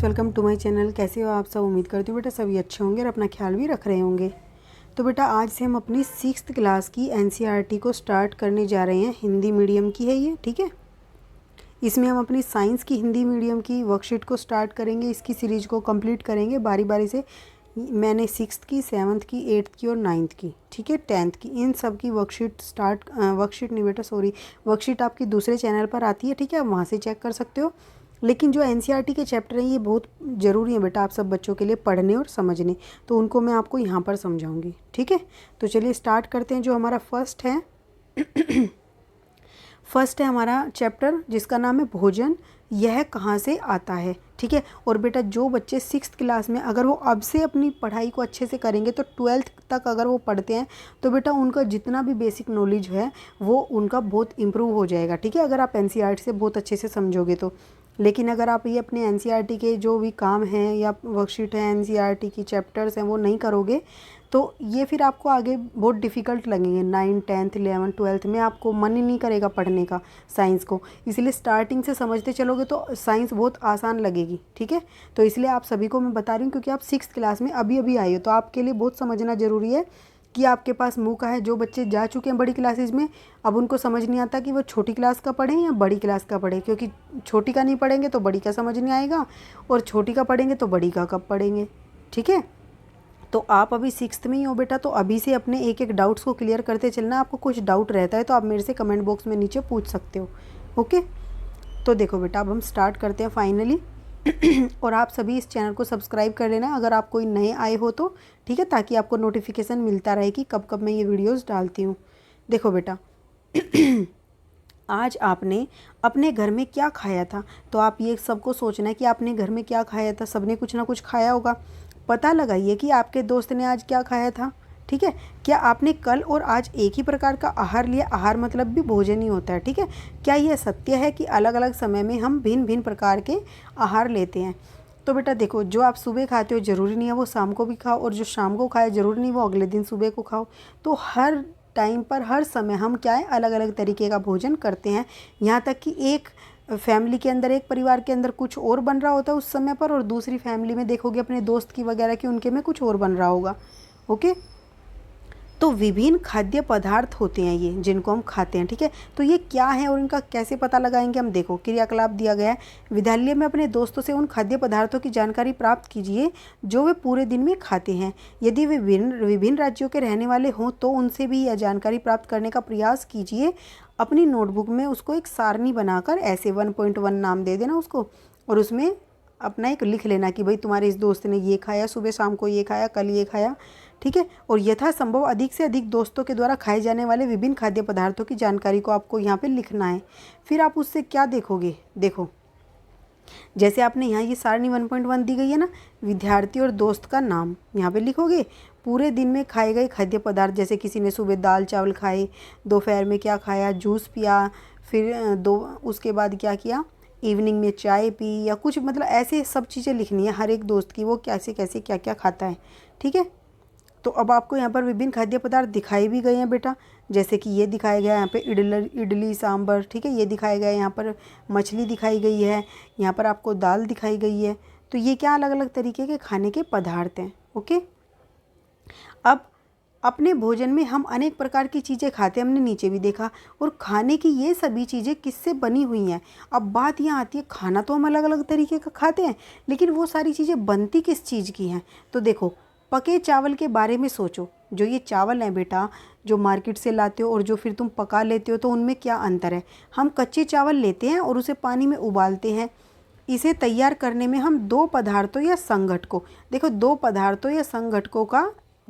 Welcome to my channel. कैसे हो आप सब? उम्मीद करती हूँ बेटा सभी अच्छे होंगे और अपना ख्याल भी रख रहे होंगे। तो बेटा आज से हम अपनी 6th क्लास की एनसीईआरटी को स्टार्ट करने जा रहे हैं। हिंदी मीडियम की है ये, ठीक है। इसमें हम अपनी साइंस की हिंदी मीडियम की वर्कशीट को स्टार्ट करेंगे। इसकी सीरीज को कंप्लीट करेंगे बारी बारी से। मैंने 6th की, 7th की, 8th की और 9th की, ठीक है, 10th की, इन सब की वर्कशीट नहीं बेटा सॉरी, वर्कशीट आपकी दूसरे चैनल पर आती है, ठीक है, आप वहाँ से चेक कर सकते हो। लेकिन जो एनसीईआरटी के चैप्टर हैं ये बहुत ज़रूरी है बेटा आप सब बच्चों के लिए पढ़ने और समझने, तो उनको मैं आपको यहाँ पर समझाऊंगी, ठीक है। तो चलिए स्टार्ट करते हैं। जो हमारा फर्स्ट है हमारा चैप्टर जिसका नाम है भोजन, यह कहाँ से आता है, ठीक है। और बेटा जो बच्चे 6th क्लास में अगर वो अब से अपनी पढ़ाई को अच्छे से करेंगे तो 12th तक अगर वो पढ़ते हैं तो बेटा उनका जितना भी बेसिक नॉलेज है वो उनका बहुत इम्प्रूव हो जाएगा, ठीक है, अगर आप एनसीईआरटी से बहुत अच्छे से समझोगे तो। लेकिन अगर आप ये अपने एनसीईआरटी के जो भी काम हैं या वर्कशीट है एनसीईआरटी की चैप्टर्स हैं वो नहीं करोगे तो ये फिर आपको आगे बहुत डिफ़िकल्ट लगेंगे। 9, 10th, 11, 12th में आपको मन ही नहीं करेगा पढ़ने का साइंस को। इसलिए स्टार्टिंग से समझते चलोगे तो साइंस बहुत आसान लगेगी, ठीक है। तो इसलिए आप सभी को मैं बता रही हूँ क्योंकि आप 6th क्लास में अभी अभी आए हो, तो आपके लिए बहुत समझना ज़रूरी है कि आपके पास मौका है। जो बच्चे जा चुके हैं बड़ी क्लासेस में अब उनको समझ नहीं आता कि वो छोटी क्लास का पढ़ें या बड़ी क्लास का पढ़ें, क्योंकि छोटी का नहीं पढ़ेंगे तो बड़ी का समझ नहीं आएगा और छोटी का पढ़ेंगे तो बड़ी का कब पढ़ेंगे, ठीक है। तो आप अभी 6th में ही हो बेटा, तो अभी से अपने एक एक डाउट्स को क्लियर करते चलना। आपको कुछ डाउट रहता है तो आप मेरे से कमेंट बॉक्स में नीचे पूछ सकते हो, ओके। तो देखो बेटा अब हम स्टार्ट करते हैं फाइनली। और आप सभी इस चैनल को सब्सक्राइब कर लेना अगर आप कोई नए आए हो तो, ठीक है, ताकि आपको नोटिफिकेशन मिलता रहे कि कब कब मैं ये वीडियोस डालती हूँ। देखो बेटा आज आपने अपने घर में क्या खाया था, तो आप ये सबको सोचना है कि आपने घर में क्या खाया था। सबने कुछ ना कुछ खाया होगा। पता लगाइए कि आपके दोस्त ने आज क्या खाया था, ठीक है। क्या आपने कल और आज एक ही प्रकार का आहार लिया? आहार मतलब भी भोजन ही होता है, ठीक है। क्या यह सत्य है कि अलग अलग समय में हम भिन्न भिन्न प्रकार के आहार लेते हैं? तो बेटा देखो, जो आप सुबह खाते हो ज़रूरी नहीं है वो शाम को भी खाओ, और जो शाम को खाए ज़रूरी नहीं वो अगले दिन सुबह को खाओ। तो हर टाइम पर हर समय हम क्या है अलग अलग तरीके का भोजन करते हैं। यहाँ तक कि एक फैमिली के अंदर, एक परिवार के अंदर कुछ और बन रहा होता है उस समय पर, और दूसरी फैमिली में देखोगे अपने दोस्त की वगैरह की उनके में कुछ और बन रहा होगा, ओके। तो विभिन्न खाद्य पदार्थ होते हैं ये जिनको हम खाते हैं, ठीक है। तो ये क्या है और इनका कैसे पता लगाएंगे हम? देखो क्रियाकलाप दिया गया है। विद्यालय में अपने दोस्तों से उन खाद्य पदार्थों की जानकारी प्राप्त कीजिए जो वे पूरे दिन में खाते हैं। यदि वे विभिन्न राज्यों के रहने वाले हों तो उनसे भी यह जानकारी प्राप्त करने का प्रयास कीजिए। अपनी नोटबुक में उसको एक सारणी बनाकर ऐसे 1.1 नाम दे देना उसको, और उसमें अपना एक लिख लेना कि भाई तुम्हारे इस दोस्त ने ये खाया, सुबह शाम को ये खाया, कल ये खाया, ठीक है। और यथासंभव अधिक से अधिक दोस्तों के द्वारा खाए जाने वाले विभिन्न खाद्य पदार्थों की जानकारी को आपको यहाँ पे लिखना है। फिर आप उससे क्या देखोगे? देखो जैसे आपने यहाँ ये सारणी 1.1 दी गई है ना, विद्यार्थी और दोस्त का नाम यहाँ पे लिखोगे। पूरे दिन में खाए गए खाद्य पदार्थ, जैसे किसी ने सुबह दाल चावल खाए, दोपहर में क्या खाया, जूस पिया, फिर उसके बाद क्या किया, इवनिंग में चाय पी या कुछ, मतलब ऐसे सब चीज़ें लिखनी है हर एक दोस्त की, वो कैसे कैसे क्या क्या खाता है, ठीक है। तो अब आपको यहाँ पर विभिन्न खाद्य पदार्थ दिखाई भी गए हैं बेटा, जैसे कि ये दिखाया गया है यहाँ पे इडली सांभर, ठीक है, ये दिखाया गया है, यहाँ पर मछली दिखाई गई है, यहाँ पर आपको दाल दिखाई गई है। तो ये क्या अलग अलग तरीके के खाने के पदार्थ हैं, ओके। अब अपने भोजन में हम अनेक प्रकार की चीज़ें खाते हैं, हमने नीचे भी देखा, और खाने की ये सभी चीज़ें किससे बनी हुई हैं? अब बात यहाँ आती है, खाना तो हम अलग अलग तरीके का खाते हैं लेकिन वो सारी चीज़ें बनती किस चीज़ की हैं? तो देखो पके चावल के बारे में सोचो। जो ये चावल हैं बेटा जो मार्केट से लाते हो और जो फिर तुम पका लेते हो, तो उनमें क्या अंतर है? हम कच्चे चावल लेते हैं और उसे पानी में उबालते हैं। इसे तैयार करने में हम दो पदार्थों या संघटकों, देखो दो पदार्थों या संघटकों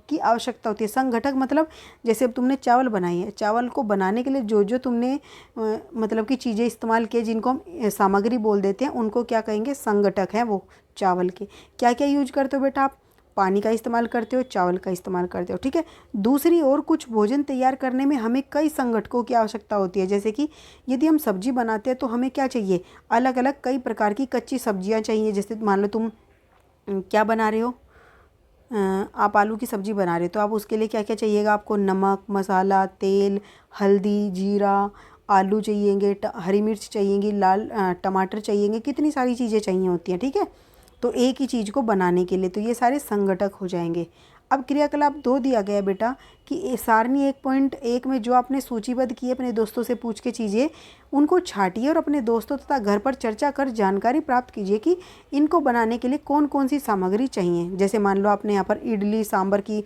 की आवश्यकता होती है। संघटक मतलब जैसे अब तुमने चावल बनाई है, चावल को बनाने के लिए जो जो तुमने मतलब कि चीज़ें इस्तेमाल किए जिनको हम सामग्री बोल देते हैं उनको क्या कहेंगे? संघटक हैं वो चावल के। क्या क्या यूज करते हो बेटा आप? पानी का इस्तेमाल करते हो, चावल का इस्तेमाल करते हो, ठीक है। दूसरी ओर कुछ भोजन तैयार करने में हमें कई संघटकों की आवश्यकता होती है। जैसे कि यदि हम सब्जी बनाते हैं तो हमें क्या चाहिए? अलग अलग कई प्रकार की कच्ची सब्जियां चाहिए। जैसे मान लो तुम क्या बना रहे हो, आप आलू की सब्ज़ी बना रहे हो तो आप उसके लिए क्या क्या चाहिएगा आपको? नमक, मसाला, तेल, हल्दी, जीरा, आलू चाहिएंगे, हरी मिर्च चाहिएगी, लाल टमाटर चाहिएंगे, कितनी सारी चीज़ें चाहिए होती हैं, ठीक है। तो एक ही चीज़ को बनाने के लिए, तो ये सारे संघटक हो जाएंगे। अब क्रियाकलाप 2 दिया गया है बेटा कि सारणी 1.1 में जो आपने सूचीबद्ध किए अपने दोस्तों से पूछ के चीज़ें, उनको छाटिए और अपने दोस्तों तथा घर पर चर्चा कर जानकारी प्राप्त कीजिए कि इनको बनाने के लिए कौन कौन सी सामग्री चाहिए। जैसे मान लो आपने यहाँ पर इडली सांभर की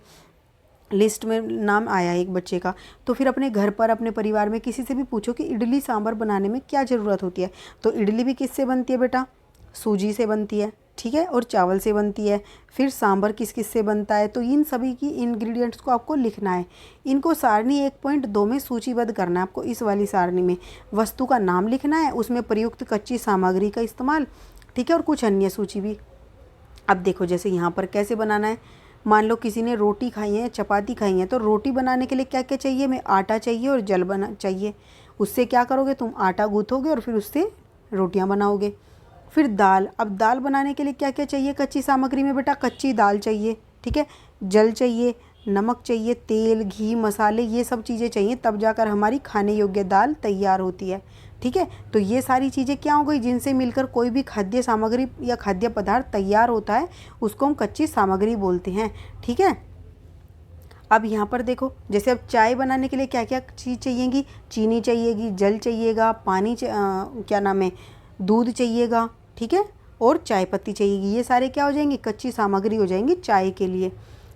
लिस्ट में नाम आया है एक बच्चे का, तो फिर अपने घर पर अपने परिवार में किसी से भी पूछो कि इडली सांभर बनाने में क्या ज़रूरत होती है। तो इडली भी किससे बनती है बेटा? सूजी से बनती है, ठीक है, और चावल से बनती है। फिर सांभर किस किस से बनता है, तो इन सभी की इंग्रेडिएंट्स को आपको लिखना है। इनको सारणी 1.2 में सूचीबद्ध करना है आपको। इस वाली सारणी में वस्तु का नाम लिखना है, उसमें प्रयुक्त कच्ची सामग्री का इस्तेमाल, ठीक है, और कुछ अन्य सूची भी। अब देखो जैसे यहाँ पर कैसे बनाना है। मान लो किसी ने रोटी खाई है, चपाती खाई है, तो रोटी बनाने के लिए क्या क्या चाहिए? हमें आटा चाहिए और जल बना चाहिए। उससे क्या करोगे तुम? आटा गूँथोगे और फिर उससे रोटियां बनाओगे। फिर दाल, अब दाल बनाने के लिए क्या क्या चाहिए कच्ची सामग्री में बेटा? कच्ची दाल चाहिए, ठीक है, जल चाहिए, नमक चाहिए, तेल, घी, मसाले, ये सब चीज़ें चाहिए, तब जाकर हमारी खाने योग्य दाल तैयार होती है, ठीक है। तो ये सारी चीज़ें क्या हो गई? जिनसे मिलकर कोई भी खाद्य सामग्री या खाद्य पदार्थ तैयार होता है, उसको हम कच्ची सामग्री बोलते हैं, ठीक है। अब यहाँ पर देखो, जैसे अब चाय बनाने के लिए क्या क्या चीज़ चाहिएगी? चीनी चाहिएगी, जल चाहिएगा, पानी क्या नाम है, दूध चाहिएगा, ठीक है, और चाय पत्ती चाहिएगी। ये सारे क्या हो जाएंगे? कच्ची सामग्री हो जाएंगी चाय के लिए।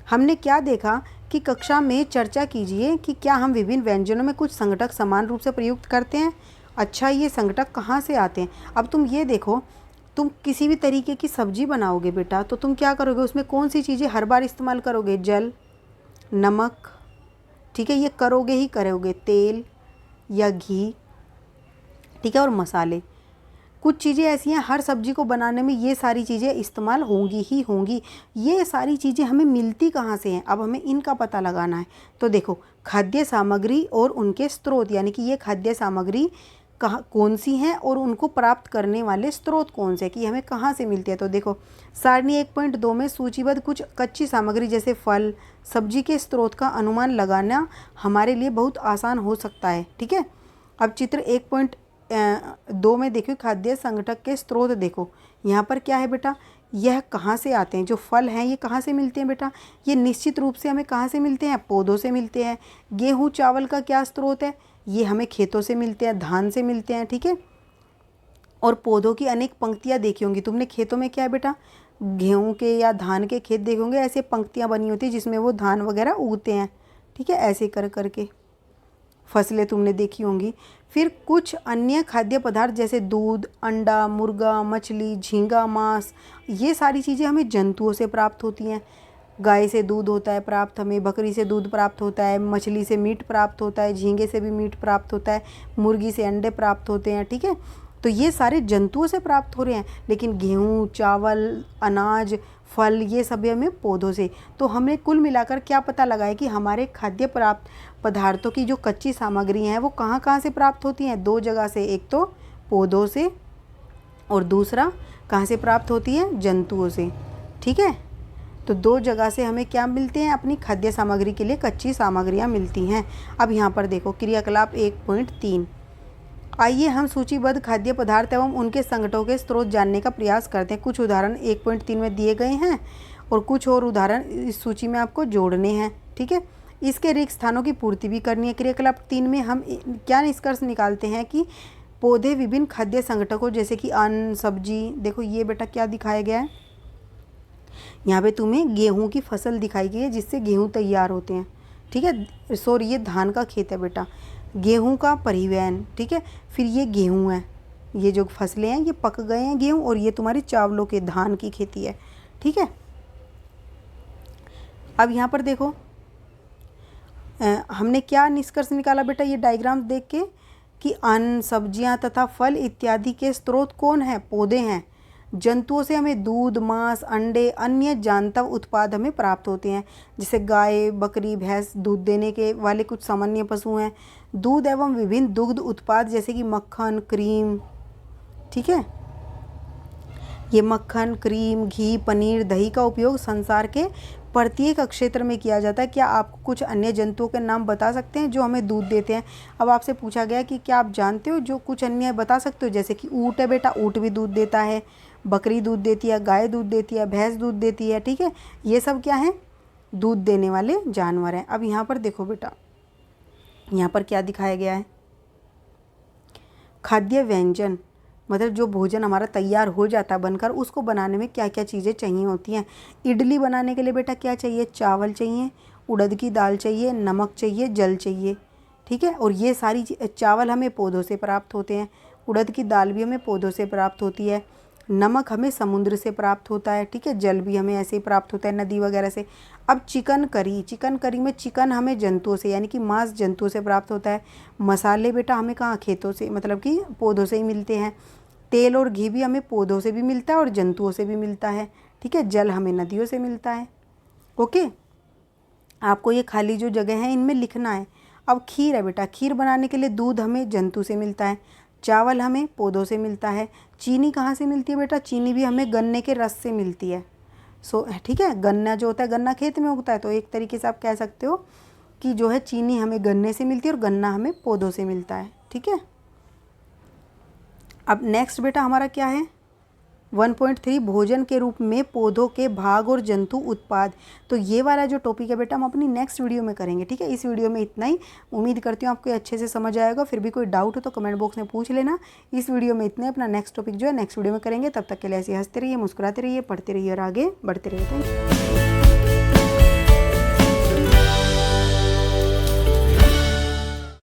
हमने क्या देखा कि कक्षा में चर्चा कीजिए कि क्या हम विभिन्न व्यंजनों में कुछ संघटक समान रूप से प्रयुक्त करते हैं। अच्छा, ये संघटक कहाँ से आते हैं? अब तुम ये देखो, तुम किसी भी तरीके की सब्जी बनाओगे बेटा, तो तुम क्या करोगे? उसमें कौन सी चीज़ें हर बार इस्तेमाल करोगे? जल, नमक, ठीक है, ये करोगे ही करोगे, तेल या घी, ठीक है, और मसाले। कुछ चीज़ें ऐसी हैं हर सब्जी को बनाने में ये सारी चीज़ें इस्तेमाल होंगी ही होंगी। ये सारी चीज़ें हमें मिलती कहाँ से हैं? अब हमें इनका पता लगाना है। तो देखो, खाद्य सामग्री और उनके स्रोत, यानी कि ये खाद्य सामग्री कहाँ कौन सी हैं और उनको प्राप्त करने वाले स्रोत कौन से, कि हमें कहाँ से मिलती है। तो देखो, सारणी 1.2 में सूचीबद्ध कुछ कच्ची सामग्री जैसे फल, सब्जी के स्रोत का अनुमान लगाना हमारे लिए बहुत आसान हो सकता है, ठीक है। अब चित्र 1.2 में देखो, खाद्य संघटक के स्रोत देखो। यहाँ पर क्या है बेटा? यह कहाँ से आते हैं? जो फल हैं ये कहाँ से मिलते हैं बेटा? ये निश्चित रूप से हमें कहाँ से मिलते हैं? पौधों से मिलते हैं। गेहूँ चावल का क्या स्रोत है? ये हमें खेतों से मिलते हैं, धान से मिलते हैं, ठीक है। और पौधों की अनेक पंक्तियाँ देखी होंगी तुमने। खेतों में क्या है बेटा? गेहूँ के या धान के खेत देखे होंगे, ऐसे पंक्तियाँ बनी होती है जिसमें वो धान वगैरह उगते हैं, ठीक है, ऐसे कर करके फसलें तुमने देखी होंगी। फिर कुछ अन्य खाद्य पदार्थ जैसे दूध, अंडा, मुर्गा, मछली, झींगा, मांस, ये सारी चीज़ें हमें जंतुओं से प्राप्त होती हैं। गाय से दूध होता है प्राप्त, हमें बकरी से दूध प्राप्त होता है, मछली से मीट प्राप्त होता है, झींगे से भी मीट प्राप्त होता है, मुर्गी से अंडे प्राप्त होते हैं, ठीक है। तो ये सारे जंतुओं से प्राप्त हो रहे हैं, लेकिन गेहूँ, चावल, अनाज, फल, ये सभी हमें पौधों से। तो हमें कुल मिलाकर क्या पता लगा है कि हमारे खाद्य प्राप्त पदार्थों की जो कच्ची सामग्री हैं वो कहाँ कहाँ से प्राप्त होती हैं? 2 जगह से, एक तो पौधों से और दूसरा कहाँ से प्राप्त होती है? जंतुओं से, ठीक है। तो 2 जगह से हमें क्या मिलते हैं? अपनी खाद्य सामग्री के लिए कच्ची सामग्रियाँ मिलती हैं। अब यहाँ पर देखो, क्रियाकलाप 1.3, आइए हम सूचीबद्ध खाद्य पदार्थ एवं उनके संघटकों के स्रोत जानने का प्रयास करते हैं। कुछ उदाहरण 1.3 में दिए गए हैं और कुछ और उदाहरण इस सूची में आपको जोड़ने हैं, ठीक है। इसके रिक्त स्थानों की पूर्ति भी करनी है। क्रियाकलाप 3 में हम क्या निष्कर्ष निकालते हैं कि पौधे विभिन्न खाद्य संघटकों जैसे कि अन्न, सब्जी, देखो ये बेटा क्या दिखाया गया है, यहाँ पे तुम्हें गेहूँ की फसल दिखाई गई है जिससे गेहूँ तैयार होते हैं, ठीक है। सॉरी, ये धान का खेत है बेटा, गेहूँ का परिवहन, ठीक है। फिर ये गेहूँ है, ये जो फसलें हैं ये पक गए हैं गेहूँ, और ये तुम्हारी चावलों के धान की खेती है, ठीक है। अब यहाँ पर देखो, हमने क्या निष्कर्ष निकाला बेटा ये डायग्राम देख के, कि अन्न, सब्जियाँ तथा फल इत्यादि के स्रोत कौन है? पौधे हैं। जंतुओं से हमें दूध, मांस, अंडे, अन्य जानवर उत्पाद हमें प्राप्त होते हैं, जैसे गाय, बकरी, भैंस, दूध देने के वाले कुछ सामान्य पशु हैं। दूध एवं विभिन्न दुग्ध उत्पाद जैसे कि मक्खन, क्रीम, ठीक है, ये मक्खन, क्रीम, घी, पनीर, दही का उपयोग संसार के प्रत्येक क्षेत्र में किया जाता है। क्या आप कुछ अन्य जंतुओं के नाम बता सकते हैं जो हमें दूध देते हैं? अब आपसे पूछा गया कि क्या आप जानते हो जो कुछ अन्य बता सकते हो? जैसे कि ऊँट है बेटा, ऊँट भी दूध देता है। बकरी दूध देती है, गाय दूध देती है, भैंस दूध देती है, ठीक है। ये सब क्या है, दूध देने वाले जानवर हैं। अब यहाँ पर देखो बेटा, यहाँ पर क्या दिखाया गया है, खाद्य व्यंजन, मतलब जो भोजन हमारा तैयार हो जाता है बनकर, उसको बनाने में क्या क्या चीज़ें चाहिए होती हैं। इडली बनाने के लिए बेटा क्या चाहिए, चावल चाहिए, उड़द की दाल चाहिए, नमक चाहिए, जल चाहिए, ठीक है। और ये सारी चावल हमें पौधों से प्राप्त होते हैं, उड़द की दाल भी हमें पौधों से प्राप्त होती है, नमक हमें समुद्र से प्राप्त होता है, ठीक है। जल भी हमें ऐसे ही प्राप्त होता है नदी वगैरह से। अब चिकन करी में चिकन हमें जंतुओं से, यानी कि मांस जंतुओं से प्राप्त होता है। मसाले बेटा हमें कहाँ, खेतों से, मतलब कि पौधों से ही मिलते हैं। तेल और घी भी हमें पौधों से भी मिलता है और जंतुओं से भी मिलता है, ठीक है। जल हमें नदियों से मिलता है। ओके, आपको ये खाली जो जगह है इनमें लिखना है। अब खीर है बेटा, खीर बनाने के लिए दूध हमें जंतु से मिलता है, चावल हमें पौधों से मिलता है। चीनी कहाँ से मिलती है बेटा, चीनी भी हमें गन्ने के रस से मिलती है। ठीक है, गन्ना जो होता है, गन्ना खेत में उगता है, तो एक तरीके से आप कह सकते हो कि जो है चीनी हमें गन्ने से मिलती है और गन्ना हमें पौधों से मिलता है, ठीक है। अब नेक्स्ट बेटा हमारा क्या है, 1.3 भोजन के रूप में पौधों के भाग और जंतु उत्पाद। तो ये वाला जो टॉपिक है बेटा हम अपनी नेक्स्ट वीडियो में करेंगे, ठीक है। इस वीडियो में इतना ही, उम्मीद करती हूँ आपको अच्छे से समझ आएगा। फिर भी कोई डाउट हो तो कमेंट बॉक्स में पूछ लेना। इस वीडियो में इतना ही, अपना नेक्स्ट टॉपिक जो है नेक्स्ट वीडियो में करेंगे। तब तक के लिए ऐसे हंसते रहिए, मुस्कुराते रहिए, पढ़ते रहिए और आगे बढ़ते रहिए। Thank you.